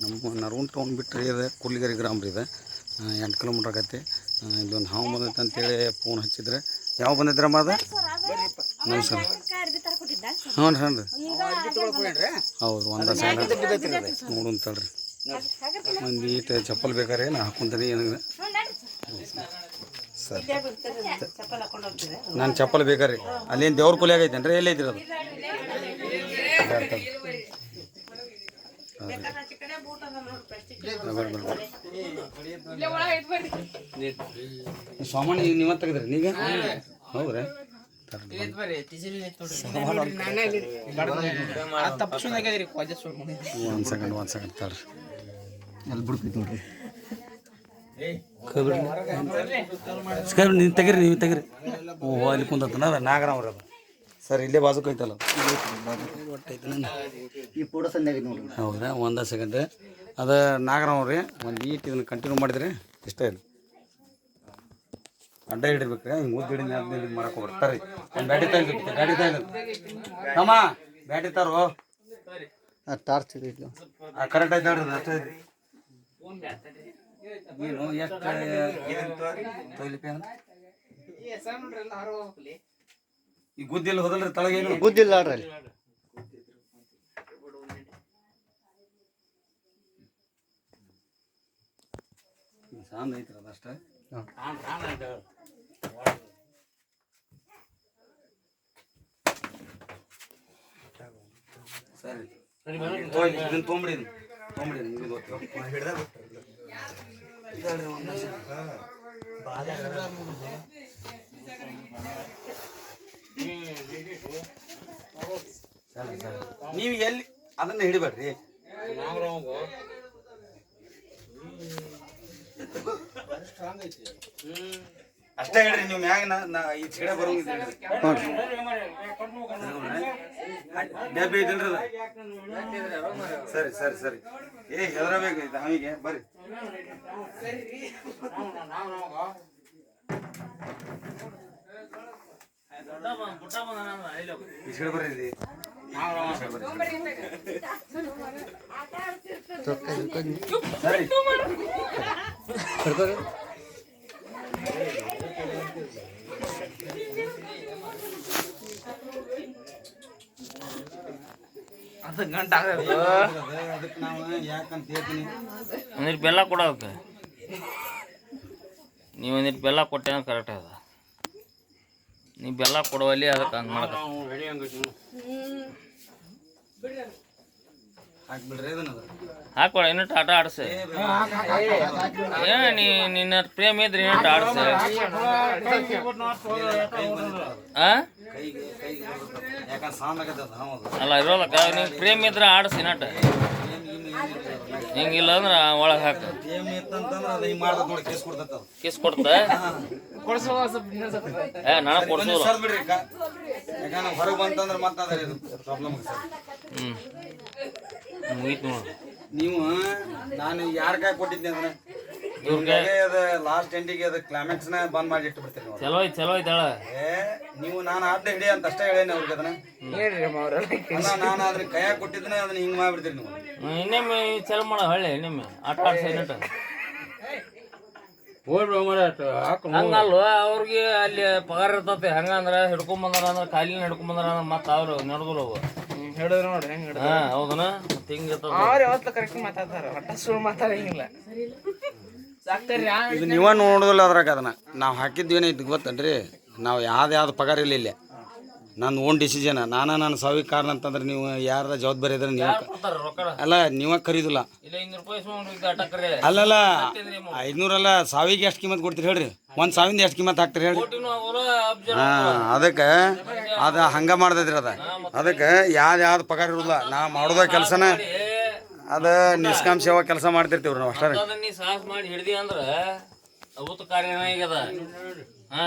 ನಮ್ಮ ನರಗುಂದ ಟೌನ್ ಬಿಟ್ಟರೆ ಇದೆ ಕುರ್ಲಿಗೆರೆ ಗ್ರಾಮ ರೀ ಇದೆ 8 ಕಿಲೋಮೀಟ್ರ್ ಆಗತ್ತೆ. ಇಲ್ಲೊಂದು ಹಾವು ಬಂದೈತೆ ಅಂತೇಳಿ ಫೋನ್ ಹಚ್ಚಿದ್ರೆ ಯಾವ ಬಂದೈತ್ರಮ್ಮ ಅದು? ನಮಸ್ಕಾರ. ಹ್ಞೂ ರೀ ಹೌದು ಒಂದ ಸೈಡ್ ನೋಡು ತಡ್ರಿ ಒಂದು ಈಟ ಚಪ್ಪಲ್ ಬೇಕಾರೆ ನಾ ಹಾಕೊಂತೀನಿ ಏನಿದೆ ಸರ್. ನಾನು ಚಪ್ಪಲ್ ಬೇಕಾರೆ ಅಲ್ಲೇನು ದೇವ್ರ ಕೊಲೆ ಆಗೈತೇನ್ರಿ? ಎಲ್ಲಿ ಐತಿರಿ ಅದು? ಸಾಮಾನು ನೀವ ತೆಗೆದ್ರಿ ನೀಗ? ಹೌದ್ರಿ ಒಂದು ಸೆಕೆಂಡ್ ತಡ್ರಿ ಅಲ್ಲಿ ಬಿಡ್ತೈತಿ ನೋಡ್ರಿ. ನೀವು ತೆಗಿರಿ ಓಹೋ ಅಲ್ಲಿ ಕುಂತನ ನಾಗರಾವ್ರಿ ಅದು ಸರ್. ಇಲ್ಲೇ ಬಾಜುಕ್ ಐತಲ್ಲ ಹೌದಾ? ಒಂದ ಸೆಕೆಂಡ್ ಅದು ನಾಗರಾವ್ರಿ. ಒಂದು ಈಟ್ ಇದನ್ನು ಕಂಟಿನ್ಯೂ ಮಾಡಿದ್ರಿ ಇಷ್ಟ ಇಲ್ಲ ಅಡ್ಡ ಹಿಡಿಬೇಕ್ರಿ. ಹಿಂಗೆ ಊದ್ ಗಿಡ ಮಾಡಕ್ಕೆ ಬರ್ತಾರೆ. ಒಂದು ಬ್ಯಾಟಿ ತಮ್ಮ ಬ್ಯಾಟಿ ತಾರೋ ಟಾರ್ಚ್ ಕರೆಕ್ಟ್ ಆಯ್ತು ನೋಡ್ರಿ. ಅಷ್ಟೇ ಏನು ಎಷ್ಟು ಈ ಗುದ್ದಿಲ್ಲ ಹೋದಲ್ರಿ ತಳಗೇನು ಗುದ್ದಿಲ್ಲ ಆಡ್ರಿ. ಸಾಂದ್ ಐತ್ರ ಅದಷ್ಟ ಸರಿ. ಇದನ್ನ ತೊಗೊಂಬಿಡಿ ನೀವು ಎಲ್ಲಿ ಅದನ್ನ ಹಿಡಿಬೇಡ್ರಿ. ಅಷ್ಟೇ ಹೇಳ್ರಿ ನೀವು ಮ್ಯಾಗ ಈ ಚಿಗಡೆ ಬರೋಂಗಿದ್ರಿ ಡಬ್ಬಿ ಐತಲ್ರಿ ಅದು. ಸರಿ ಸರಿ ಸರಿ ಏ ಹೆದರಬೇಕು ಹಾವಿಗೆ ಬರ್ರಿ. ಈ ಚಿಗಡೆ ಬರ್ರಿ ಸರಿ. ಅದಕ್ಕೆ ನಾವು ಯಾಕಂತ ಹೇಳ್ತೀನಿ, ಒಂದಿಟ್ಟು ಬೆಲ್ಲ ಕೊಡೋದಕ್ಕೆ ನೀವು ಒಂದಿಟ್ಟು ಬೆಲ್ಲ ಕೊಟ್ಟೆ ಅಂದ್ರೆ ಕರೆಕ್ಟ್ ಅದ. ನೀವು ಬೆಲ್ಲ ಕೊಡುವಲ್ಲಿ ಅದಕ್ಕೆ ಹಂಗೆ ಮಾಡಕ ಹಾಕ್ಬಿಡ್ರಿ ಅದನ್ನ ಹಾಕೊಡ. ಇನ್ನಿಟ್ಟು ಆಟ ಆಡ್ಸ ಏನ ನಿನ್ನ ಪ್ರೇಮ ಇದ್ರೆ ಇನ್ನಿಟ್ಟು ಆಡ್ಸ. ಅಲ್ಲ ಇರೋದಕ್ಕ ನೀವು ಪ್ರೇಮ ಇದ್ರೆ ಆಡ್ಸಿ ನಟ. ಹಿಂಗಿಲ್ಲ ಅಂದ್ರೆ ಒಳಗೆ ಹಾಕ ಕಿಸ್ ಕೊಡ್ತ ನನಗೆ ಕೊಡ್ಸೋದು. ಹೊರಗೆ ಬಂತಂದ್ರೆ ಮತ್ತೆ ಮುಗೀತು ನೋಡು. ನೀವು ನಾನು ಯಾರ ಕೈ ಕೊಟ್ಟಿದ್ದೆ ಅಂದ್ರೆ ಅದ ಲಾಸ್ಟ್ ಎಂಡಿಗೆ ಅದು ಕ್ಲೈಮ್ಯಾಕ್ಸ್ ನ ಬಂದ್ ಮಾಡಿ ಇಟ್ಟು ಬಿಡ್ತೀನಿ. ಚಲೋ ಐತಿ ಚಲೋ ಐತಾಳ. ನೀವು ನಾನು ಆಡ್ದೆ ಹಿಡಿ ಅಂತ ಅಷ್ಟೇ ಹೇಳೇನಿ ಅವ್ರಿಗೆ. ಅದನ್ನ ನಾನು ಅದ್ರ ಕೈಯಾಗ ಕೊಟ್ಟಿದ್ದನ ಅದನ್ನ ಹಿಂಗ್ ಮಾಡ್ಬಿಡ್ತೀರಿ ನೀವು. ಇನ್ನೊಮ್ಮೆ ಚಲೋ ಮಾಡ ಹಳ್ಳಿ ಇನ್ನೊಮ್ಮೆ ಆಟ ಆಡ್ಸ ನಟ ಹಂಗಲ್ವ. ಅವ್ರಿಗೆ ಅಲ್ಲಿ ಪಗಾರ ಇರ್ತತಿ. ಹಂಗಂದ್ರೆ ಹಿಡ್ಕೊಂಬಂದಾರ ಅಂದ್ರೆ ಕಾಲಿನ ಹಿಡ್ಕೊಂಬಂದಾರ ಅಂದ್ರೆ ಮತ್ತೆ ಅವ್ರು ನಡ್ದಲ್ಲ ಅವು ಹೇಳಿದ್ರು ನೋಡಿ ಹೆಂಗ್ ಹಿಡಿದ. ಹೌದನ ಮತ್ತೆ ಹಿಂಗೆ ಯಾವತ್ತು ಕರೆಕ್ಟ್ ಮಾತಾಡ್ತಾರ. ಒಟ್ಟ ಸುಳ್ಳು ಮಾತಾಡಂಗಿಲ್ಲ. ಇದು ನೀವ ನೋಡುದಿಲ್ಲ ಅದ್ರಾಗ. ಅದನ್ನ ನಾವು ಹಾಕಿದ್ವೇನೆ ಇದು ಗೊತ್ತನ್ರಿ. ನಾವು ಯಾವ್ದು ಪಗಾರ ಇಲ್ಲ ಇಲ್ಲೇ. ನನ್ನ ಓನ್ ಡಿಸಿಷನ್. ನನ್ನ ಸಾವಿಗೆ ಕಾರಣ ಅಂತಂದ್ರೆ ನೀವು ಯಾರ ಜವಾಬ್ದಾರಿ ಇದ್ರೆ ನೀವು ಅಲ್ಲ ನೀವ ಕರೀದಿಲ್ಲ. ಅಲ್ಲಲ್ಲ 500 ಅಲ್ಲ ಸಾವಿಗೆ ಎಷ್ಟು ಕಿಮ್ಮತ್ ಕೊಡ್ತೀರಿ ಹೇಳ್ರಿ. ಒಂದು ಸಾವಿಂದ ಎಷ್ಟು ಕಿಮ್ಮತ್ ಹಾಕ್ತೀರಿ ಹೇಳ್ರಿ. ಅದಕ್ಕೆ ಅದು ಹಂಗ ಮಾಡ್ದೈತ್ರಿ ಅದ. ಅದಕ್ಕೆ ಯಾವ್ದು ಪಗಾರ ಇರೋದಿಲ್ಲ. ನಾ ಮಾಡೋದ ಕೆಲಸನ ಅದ ನಿಷ್ಕಾಮ ಸೇವಾ ಕೆಲಸ ಮಾಡ್ತಿರ್ತೀವ್ರಿ ನಾವು ಅಷ್ಟೇ. ನೀ ಸಾಹಸ ಮಾಡಿ ಹಿಡ್ದಿ ಅಂದ್ರ ಅಭೂತ ಕಾರ್ಯ ಆಗ್ಯದ. ಹಾ